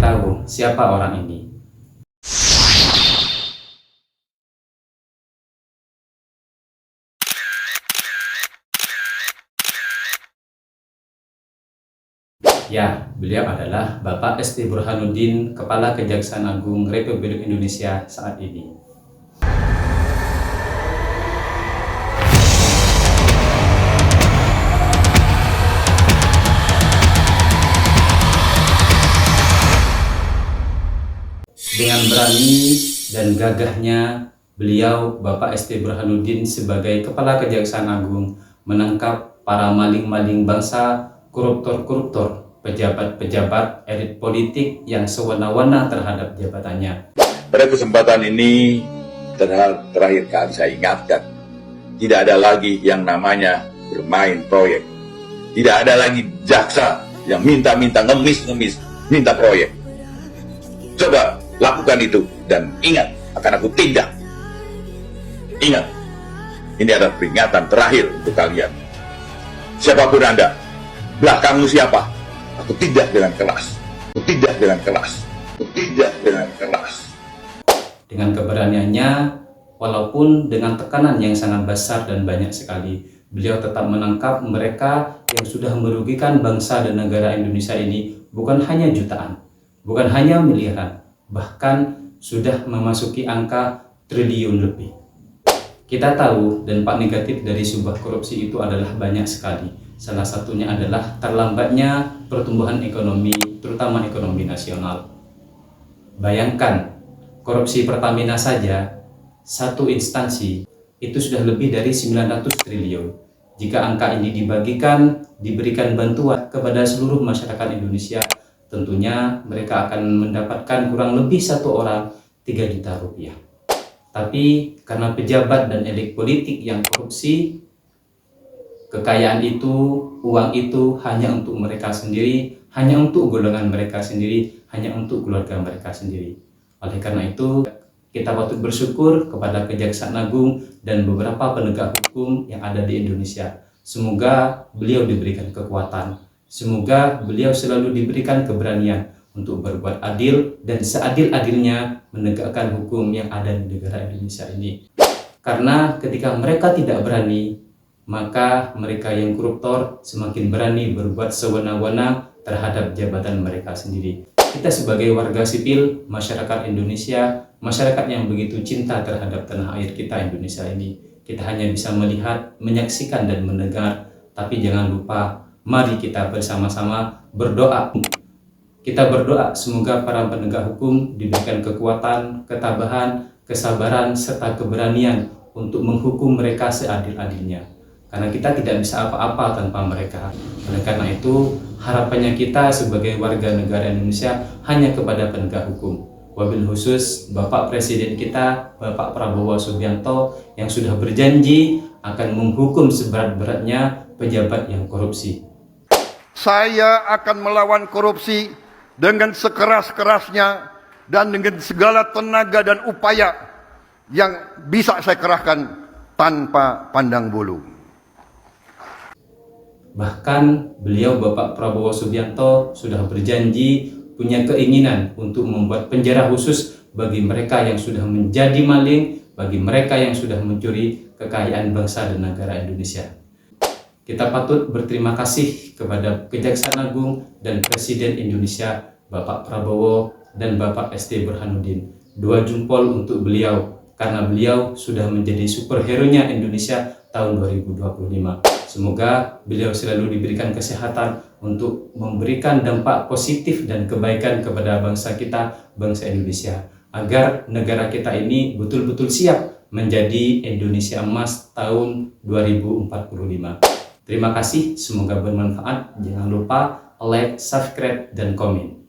tahu siapa orang ini. Ya, beliau adalah Bapak ST Burhanuddin, Kepala Kejaksaan Agung Republik Indonesia saat ini. Dengan berani dan gagahnya, beliau Bapak ST Burhanuddin sebagai Kepala Kejaksaan Agung menangkap para maling-maling bangsa, koruptor-koruptor, pejabat-pejabat elit politik yang sewenang-wenang terhadap jabatannya. Pada kesempatan ini, terakhir kali saya ingatkan, tidak ada lagi yang namanya bermain proyek. Tidak ada lagi jaksa yang minta-minta, ngemis-ngemis, minta proyek. Coba lakukan itu dan ingat, akan aku tindak. Ingat, ini adalah peringatan terakhir untuk kalian. Siapapun Anda, belakangmu siapa? Aku tindak dengan keras. Aku tindak dengan keras. Aku tindak dengan keras. Dengan keberaniannya, walaupun dengan tekanan yang sangat besar dan banyak sekali, beliau tetap menangkap mereka yang sudah merugikan bangsa dan negara Indonesia ini bukan hanya jutaan, bukan hanya miliaran, bahkan sudah memasuki angka triliun lebih. Kita tahu dampak negatif dari sebuah korupsi itu adalah banyak sekali. Salah satunya adalah terlambatnya pertumbuhan ekonomi, terutama ekonomi nasional. Bayangkan, korupsi Pertamina saja, satu instansi, itu sudah lebih dari 900 triliun. Jika angka ini dibagikan, diberikan bantuan kepada seluruh masyarakat Indonesia, tentunya mereka akan mendapatkan kurang lebih satu orang 3 juta rupiah. Tapi karena pejabat dan elit politik yang korupsi, kekayaan itu, uang itu hanya untuk mereka sendiri, hanya untuk golongan mereka sendiri, hanya untuk keluarga mereka sendiri. Oleh karena itu, kita patut bersyukur kepada Kejaksaan Agung dan beberapa penegak hukum yang ada di Indonesia. Semoga beliau diberikan kekuatan. Semoga beliau selalu diberikan keberanian untuk berbuat adil dan seadil-adilnya menegakkan hukum yang ada di negara Indonesia ini. Karena ketika mereka tidak berani, maka mereka yang koruptor semakin berani berbuat sewenang-wenang terhadap jabatan mereka sendiri. Kita sebagai warga sipil, masyarakat Indonesia, masyarakat yang begitu cinta terhadap tanah air kita Indonesia ini, kita hanya bisa melihat, menyaksikan dan mendengar, tapi jangan lupa, mari kita bersama-sama berdoa. Kita berdoa semoga para penegak hukum diberikan kekuatan, ketabahan, kesabaran, serta keberanian untuk menghukum mereka seadil-adilnya. Karena kita tidak bisa apa-apa tanpa mereka. Oleh karena itu, harapannya kita sebagai warga negara Indonesia hanya kepada penegak hukum. Wabil khusus Bapak Presiden kita, Bapak Prabowo Subianto, yang sudah berjanji akan menghukum seberat-beratnya pejabat yang korupsi. Saya akan melawan korupsi dengan sekeras-kerasnya dan dengan segala tenaga dan upaya yang bisa saya kerahkan tanpa pandang bulu. Bahkan beliau Bapak Prabowo Subianto sudah berjanji punya keinginan untuk membuat penjara khusus bagi mereka yang sudah menjadi maling, bagi mereka yang sudah mencuri kekayaan bangsa dan negara Indonesia. Kita patut berterima kasih kepada Kejaksaan Agung dan Presiden Indonesia Bapak Prabowo dan Bapak ST Burhanuddin. 2 jempol untuk beliau karena beliau sudah menjadi superhero-nya Indonesia tahun 2025. Semoga beliau selalu diberikan kesehatan untuk memberikan dampak positif dan kebaikan kepada bangsa kita, bangsa Indonesia, agar negara kita ini betul-betul siap menjadi Indonesia Emas tahun 2045. Terima kasih, semoga bermanfaat. Jangan lupa like, subscribe, dan komen.